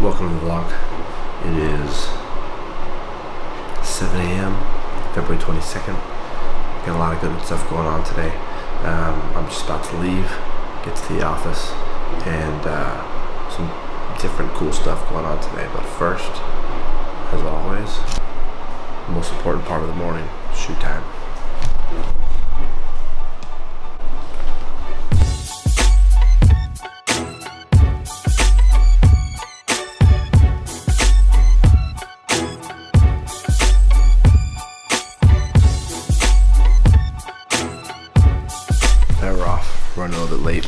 Welcome to the vlog. It is 7 a.m. February 22nd. Got a lot of good stuff going on today. I'm just about to leave, get to the office, and some different cool stuff going on today. But first, as always, the most important part of the morning, shoot time. We're off, running a little bit late.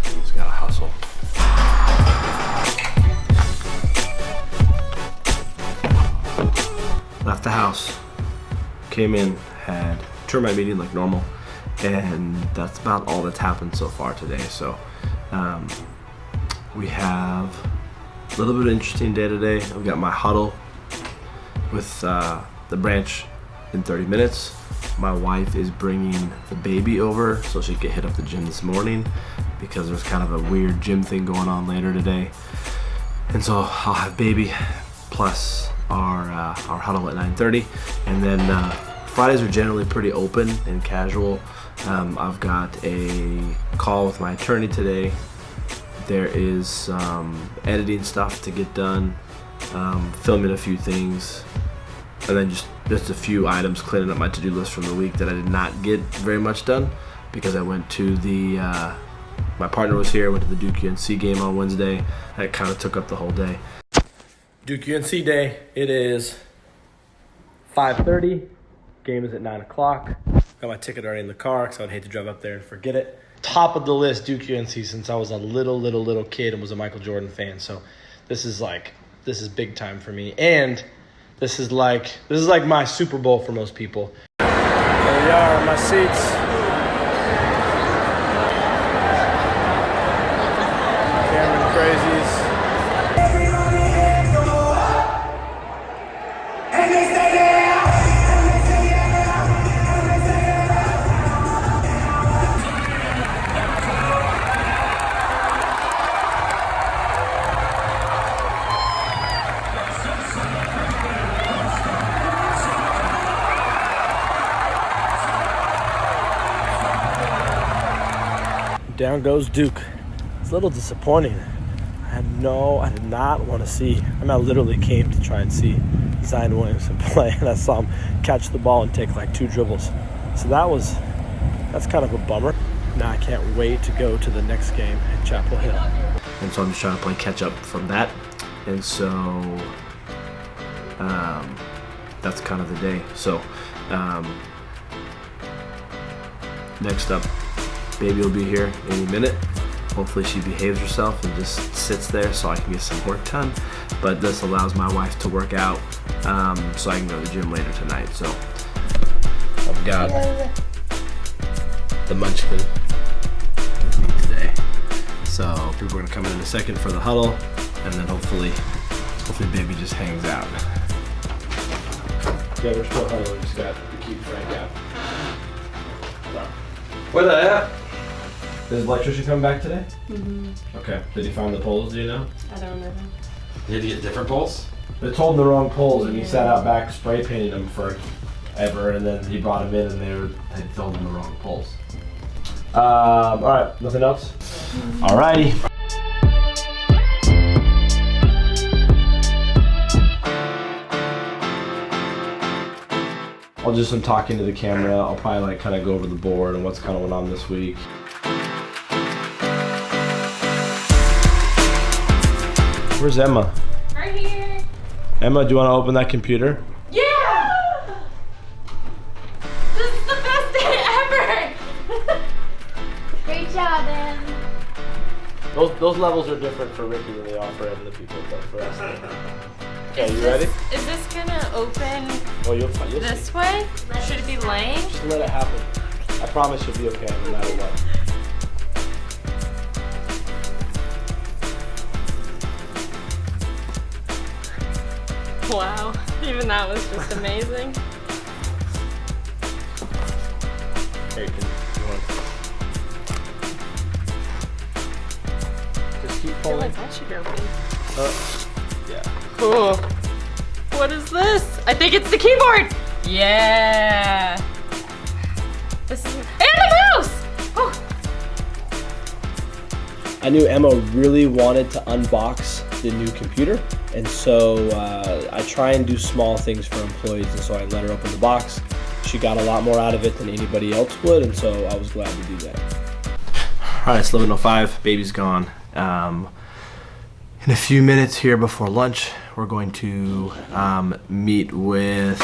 Just gotta hustle. Left the house, came in, had turned my meeting like normal, and that's about all that's happened so far today. So we have a little bit of an interesting day today. I've got my huddle with the branch in 30 minutes. My wife is bringing the baby over so she could hit up the gym this morning because there's kind of a weird gym thing going on later today. And so I'll have baby plus our huddle at 9:30, and then Fridays are generally pretty open and casual. I've got a call with my attorney today. There is some editing stuff to get done, filming a few things, and then just a few items cleaning up my to-do list from the week that I did not get very much done because I went to the my partner was here, went to the Duke UNC game on Wednesday. That kind of took up the whole day. Duke UNC day. It is 5:30. Game is at 9 o'clock. Got my ticket already in the car because I would hate to drive up there and forget it. Top of the list, Duke UNC, since I was a little kid and was a Michael Jordan fan. So this is big time for me. And this is like my Super Bowl for most people. There we are in my seats. Cameron crazies. Down goes Duke. It's a little disappointing. I did not want to see. I literally came to try and see Zion Williamson play, and I saw him catch the ball and take like 2 dribbles. So that's kind of a bummer. Now I can't wait to go to the next game at Chapel Hill. And so I'm just trying to play catch up from that. And so that's kind of the day. So next up, baby will be here any minute. Hopefully she behaves herself and just sits there so I can get some work done. But this allows my wife to work out so I can go to the gym later tonight. So I've got the munchkin with me today. So people are gonna come in a second for the huddle, and then hopefully baby just hangs out. Yeah, we're still huddling. Just got to keep Frank out. So. Where the at? Is the electrician coming back today? Mm-hmm. Okay. Did he find the poles, do you know? I don't know. You had to get different poles? They told him the wrong poles, and he sat out back spray painting them forever, and then he brought them in and they told him the wrong poles. Alright, nothing else? Mm-hmm. Alrighty. I'll just, I'm talking to the camera. I'll probably kind of go over the board and what's kind of went on this week. Where's Emma? Right here. Emma, do you want to open that computer? Yeah! This is the best day ever! Great job, Em. Those levels are different for Ricky than they are for other people, but for us. Okay, you ready? Is this gonna open You'll this see. way? Should it be laying? Just let it happen. I promise you'll be okay no matter what. Wow, even that was just amazing. Here, you want just keep feel like that should open. Yeah. Cool. What is this? I think it's the keyboard. Yeah. This is and the mouse. Oh. I knew Emma really wanted to unbox the new computer, and so I try and do small things for employees, and so I let her open the box. She got a lot more out of it than anybody else would, and so I was glad to do that. All right, it's 11:05, baby's gone. In a few minutes here before lunch, we're going to meet with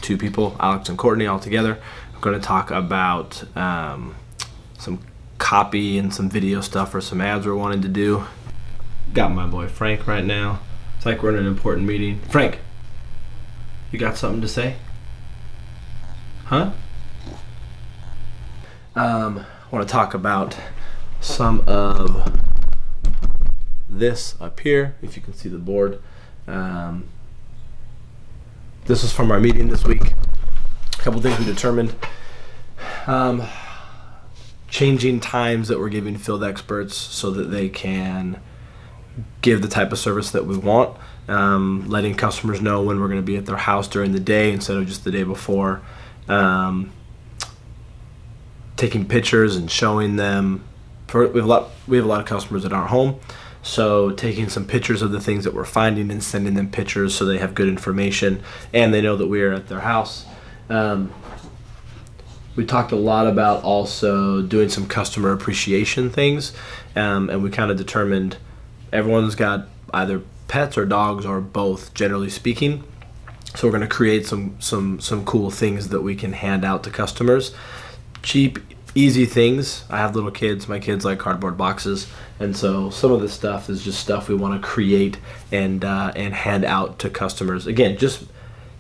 two people, Alex and Courtney, all together. We're going to talk about some copy and some video stuff for some ads we're wanting to do. Got my boy Frank right now. It's like we're in an important meeting. Frank, you got something to say? Huh? I want to talk about some of this up here, if you can see the board. This was from our meeting this week. A couple things we determined. Changing times that we're giving field experts so that they can give the type of service that we want. Letting customers know when we're going to be at their house during the day instead of just the day before. Taking pictures and showing them. We have a lot of customers that aren't home, so taking some pictures of the things that we're finding and sending them pictures so they have good information and they know that we are at their house. We talked a lot about also doing some customer appreciation things, and we kind of determined everyone's got either pets or dogs or both, generally speaking. So we're going to create some cool things that we can hand out to customers. Cheap, easy things. I have little kids. My kids like cardboard boxes, and so some of this stuff is just stuff we want to create and hand out to customers. Again, just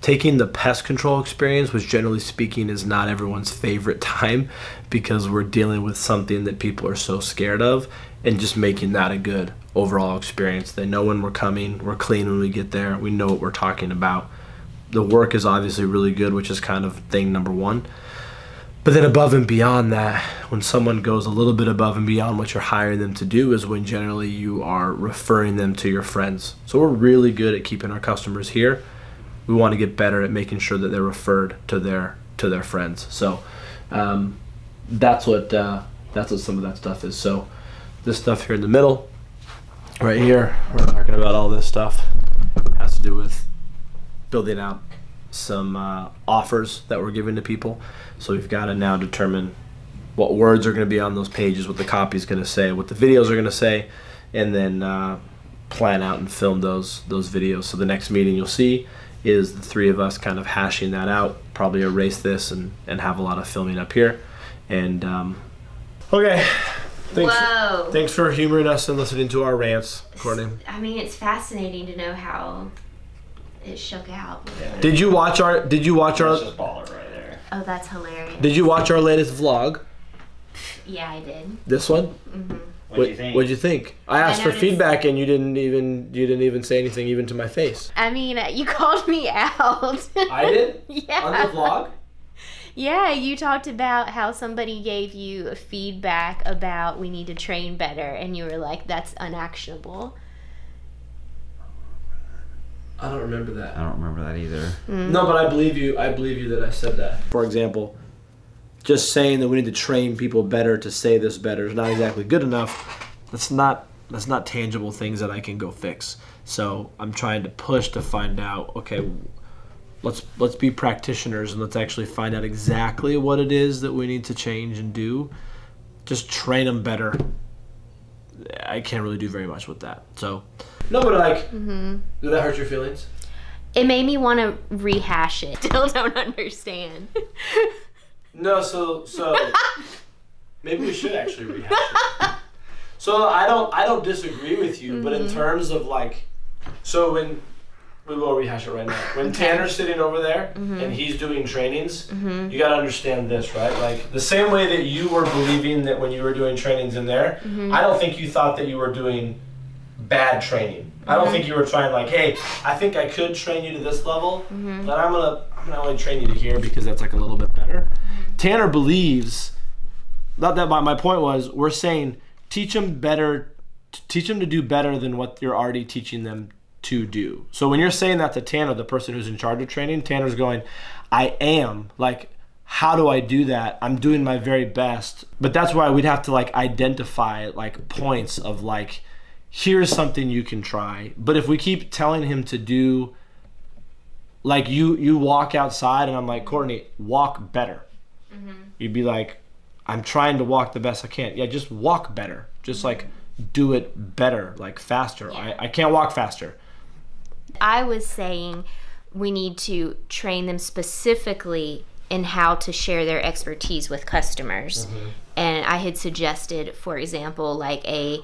taking the pest control experience, which generally speaking is not everyone's favorite time because we're dealing with something that people are so scared of, and just making that a good overall experience. They know when we're coming, we're clean when we get there, we know what we're talking about. The work is obviously really good, which is kind of thing number one. But then above and beyond that, when someone goes a little bit above and beyond what you're hiring them to do is when generally you are referring them to your friends. So we're really good at keeping our customers here. We want to get better at making sure that they're referred to their friends. So that's what some of that stuff is. So this stuff here in the middle, right here, we're talking about all this stuff. It has to do with building out some offers that we're giving to people. So we've got to now determine what words are going to be on those pages, what the copy is going to say, what the videos are going to say, and then plan out and film those videos. So the next meeting you'll see is the three of us kind of hashing that out, probably erase this and have a lot of filming up here. And okay, thanks for humoring us and listening to our rants, Courtney. I mean, it's fascinating to know how it shook out. Yeah. Did you watch our That's just baller right there. Oh, that's hilarious. Did you watch our latest vlog? Yeah, I did. This one? Mm-hmm. What'd you think? I asked for feedback and you didn't even say anything even to my face. I mean, you called me out. I did? Yeah. On the vlog? Yeah, you talked about how somebody gave you feedback about we need to train better, and you were like, that's unactionable. I don't remember that. I don't remember that either. No, but I believe you that I said that. For example, just saying that we need to train people better to say this better is not exactly good enough. That's not tangible things that I can go fix. So I'm trying to push to find out, okay, let's be practitioners and let's actually find out exactly what it is that we need to change and do. Just train them better. I can't really do very much with that. So, no, but like, did that hurt your feelings? It made me want to rehash it. Still don't understand. No, so maybe we should actually rehash it. So I don't disagree with you, but in terms of like, so when we will rehash it right now. When Tanner's sitting over there and he's doing trainings, you got to understand this, right? Like the same way that you were believing that when you were doing trainings in there, I don't think you thought that you were doing bad training. I don't think you were trying like, hey, I think I could train you to this level, but I'm gonna only train you to here because that's like a little bit better. Tanner believes, not that my point was, we're saying teach them better teach them to do better than what you're already teaching them to do. So when you're saying that to Tanner, the person who's in charge of training, Tanner's going, I am, like, how do I do that? I'm doing my very best. But that's why we'd have to like identify like points of like, here's something you can try. But if we keep telling him to do, like you walk outside and I'm like, Courtney, walk better. You'd be like, I'm trying to walk the best I can. Yeah, just walk better. Just like do it better, like faster. Yeah. I can't walk faster. I was saying we need to train them specifically in how to share their expertise with customers. And I had suggested, for example, like a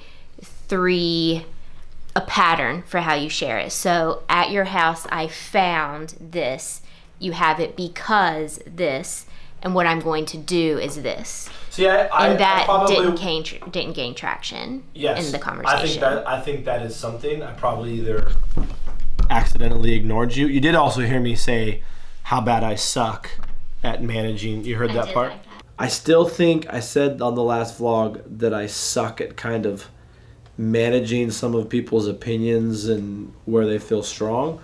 pattern for how you share it. So at your house, I found this. You have it because this, and what I'm going to do is this. See, I that probably didn't gain traction yes, in the conversation. I think that is something I probably either accidentally ignored you. You did also hear me say how bad I suck at managing. You heard that part? Like that. I still think I said on the last vlog that I suck at kind of managing some of people's opinions and where they feel strong.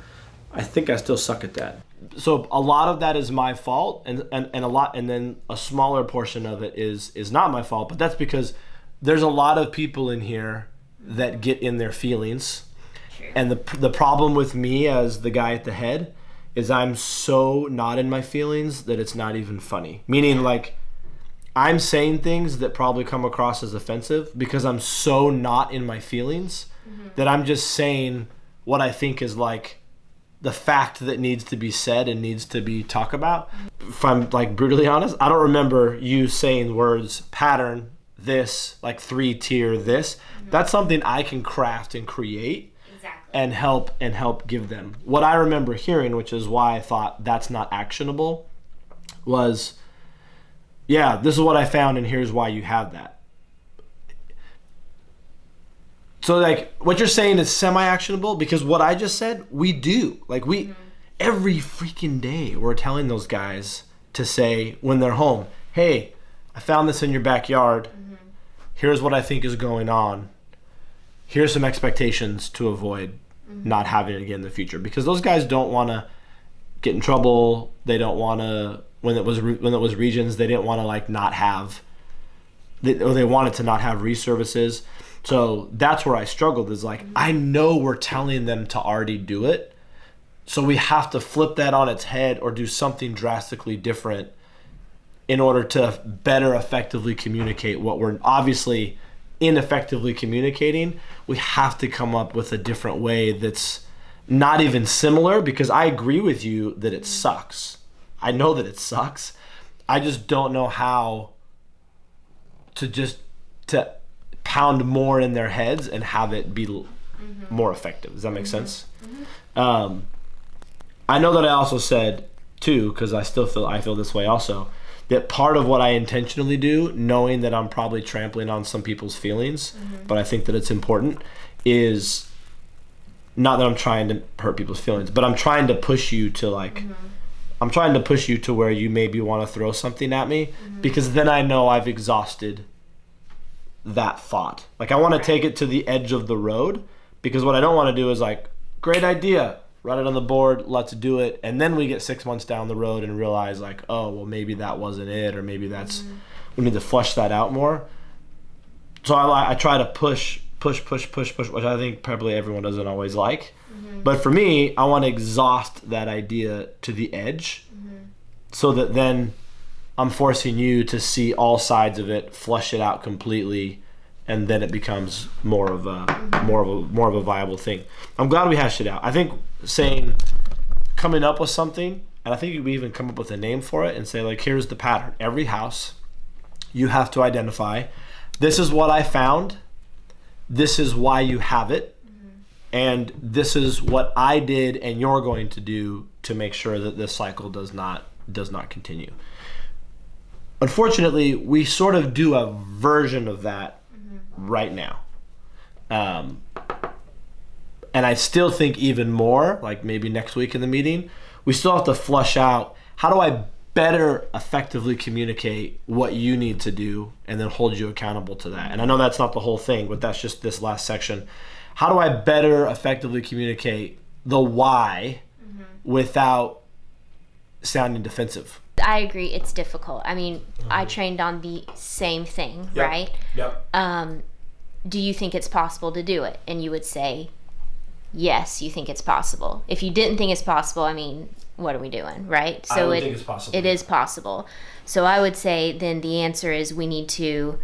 I think I still suck at that. So a lot of that is my fault, and then a smaller portion of it is not my fault, but that's because there's a lot of people in here that get in their feelings. True. And the problem with me as the guy at the head is I'm so not in my feelings that it's not even funny. Meaning like I'm saying things that probably come across as offensive because I'm so not in my feelings that I'm just saying what I think is like the fact that needs to be said and needs to be talked about. If I'm like brutally honest, I don't remember you saying words pattern, this, like 3-tier this. That's something I can craft and create. Exactly. And help give them. What I remember hearing, which is why I thought that's not actionable, was, yeah, this is what I found and here's why you have that. So like what you're saying is semi-actionable because what I just said, we do. Like every freaking day we're telling those guys to say when they're home, hey, I found this in your backyard. Here's what I think is going on. Here's some expectations to avoid not having it again in the future, because those guys don't want to get in trouble. They don't want to, when it was regions, they didn't want to like not have, they wanted to not have reservices. So that's where I struggled is like, I know we're telling them to already do it. So we have to flip that on its head or do something drastically different in order to better effectively communicate what we're obviously ineffectively communicating. We have to come up with a different way that's not even similar, because I agree with you that it sucks. I know that it sucks. I just don't know how to pound more in their heads and have it be more effective. Does that make sense? I know that I also said too, because I feel this way also, that part of what I intentionally do, knowing that I'm probably trampling on some people's feelings, but I think that it's important, is not that I'm trying to hurt people's feelings, but I'm trying to push you to like, I'm trying to push you to where you maybe want to throw something at me, because then I know I've exhausted that thought. Like I want to take it to the edge of the road, because what I don't want to do is like, great idea, write it on the board, let's do it, and then we get 6 months down the road and realize like, oh, well maybe that wasn't it, or maybe that's, we need to flesh that out more. So I try to push, which I think probably everyone doesn't always like. But for me, I want to exhaust that idea to the edge, so that then I'm forcing you to see all sides of it, flush it out completely, and then it becomes more of a viable thing. I'm glad we hashed it out. I think coming up with something, and I think we even come up with a name for it and say like, here's the pattern. Every house, you have to identify, this is what I found, this is why you have it, and this is what I did and you're going to do to make sure that this cycle does not continue. Unfortunately, we sort of do a version of that right now. And I still think even more, like maybe next week in the meeting, we still have to flush out, how do I better effectively communicate what you need to do and then hold you accountable to that? And I know that's not the whole thing, but that's just this last section. How do I better effectively communicate the why without sounding defensive? I agree, it's difficult. I mean, I trained on the same thing, right? Yep. Do you think it's possible to do it? And you would say, yes, you think it's possible. If you didn't think it's possible, I mean, what are we doing, right? So I think it's possible. It is possible. So I would say then the answer is we need to,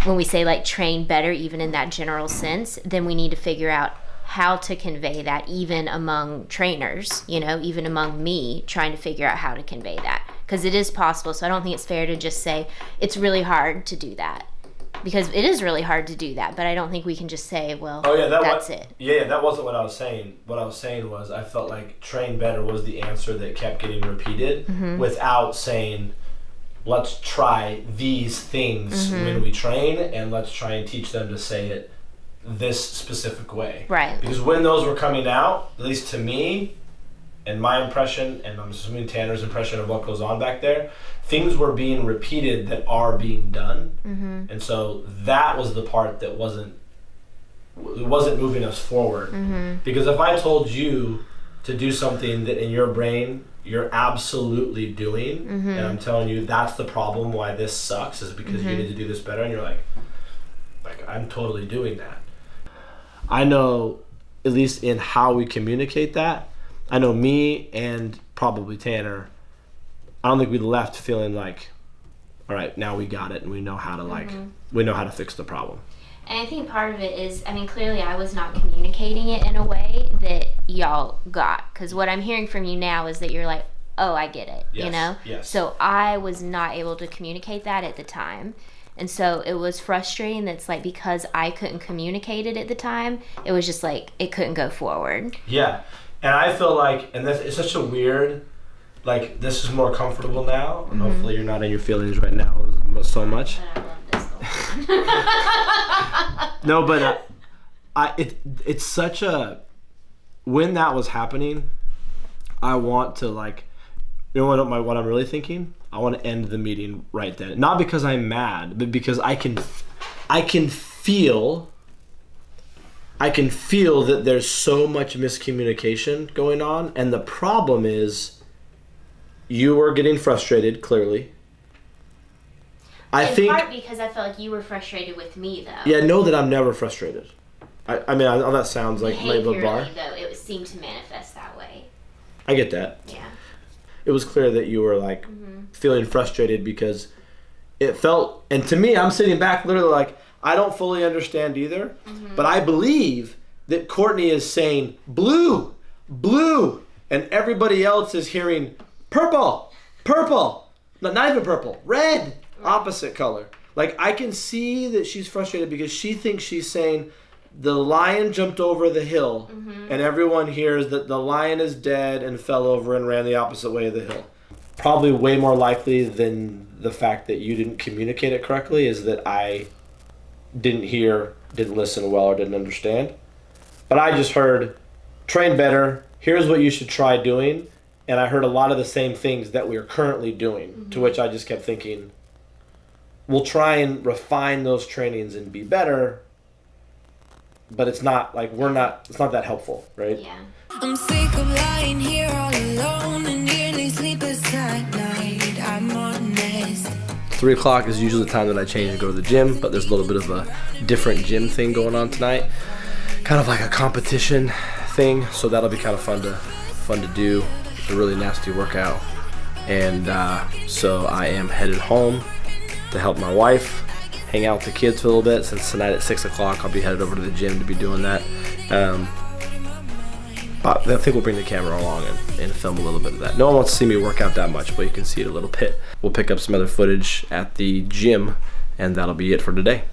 when we say like train better, even in that general sense, then we need to figure out how to convey that even among trainers, you know, even among me, trying to figure out how to convey that. Because it is possible. So I don't think it's fair to just say it's really hard to do that. Because it is really hard to do that, but I don't think we can just say, well, that's it. Yeah, that wasn't what I was saying. What I was saying was I felt like train better was the answer that kept getting repeated without saying, let's try these things when we train and let's try and teach them to say it this specific way. Right. Because when those were coming out, at least to me, and my impression, and I'm assuming Tanner's impression of what goes on back there, things were being repeated that are being done. And so that was the part that wasn't moving us forward. Because if I told you to do something that in your brain you're absolutely doing, and I'm telling you that's the problem why this sucks is because you need to do this better, and you're like I'm totally doing that. I know, at least in how we communicate that, I know me and probably Tanner, I don't think we left feeling like, all right, now we got it and we know how to we know how to fix the problem. And I think part of it is, I mean, clearly I was not communicating it in a way that y'all got. Because what I'm hearing from you now is that you're like, oh, I get it, you know? Yes. So I was not able to communicate that at the time. And so it was frustrating that's like because I couldn't communicate it at the time, it was just like it couldn't go forward. Yeah. And I feel like, and it's such a weird, like this is more comfortable now, and hopefully you're not in your feelings right now so much. But I love this. No, but it's such a, when that was happening, I want to like, you know what I'm really thinking? I want to end the meeting right then. Not because I'm mad, but because I can feel that there's so much miscommunication going on, and the problem is you are getting frustrated, clearly. In part because I felt like you were frustrated with me, though. Yeah, know that I'm never frustrated. I mean, I know that sounds like maybe a bar. Though, it seemed to manifest that way. I get that. Yeah. It was clear that you were like feeling frustrated because it felt, and to me, I'm sitting back literally like, I don't fully understand either, but I believe that Courtney is saying blue, blue, and everybody else is hearing purple, purple, not even purple, red, opposite color. Like I can see that she's frustrated because she thinks she's saying the lion jumped over the hill, and everyone hears that the lion is dead and fell over and ran the opposite way of the hill. Probably way more likely than the fact that you didn't communicate it correctly is that I didn't hear, didn't listen well, or didn't understand. But I just heard, train better, here's what you should try doing, and I heard a lot of the same things that we are currently doing, to which I just kept thinking, we'll try and refine those trainings and be better, but it's not like it's not that helpful, right? Yeah. I'm sick of lying here all alone and nearly sleepless at night. I'm honest. 3 o'clock is usually the time that I change and go to the gym, but there's a little bit of a different gym thing going on tonight. Kind of like a competition thing, so that'll be kind of fun to do. It's a really nasty workout. And so I am headed home to help my wife, hang out with the kids for a little bit, since tonight at 6 o'clock I'll be headed over to the gym to be doing that. But I think we'll bring the camera along and film a little bit of that. No one wants to see me work out that much, but you can see it a little bit. We'll pick up some other footage at the gym, and that'll be it for today.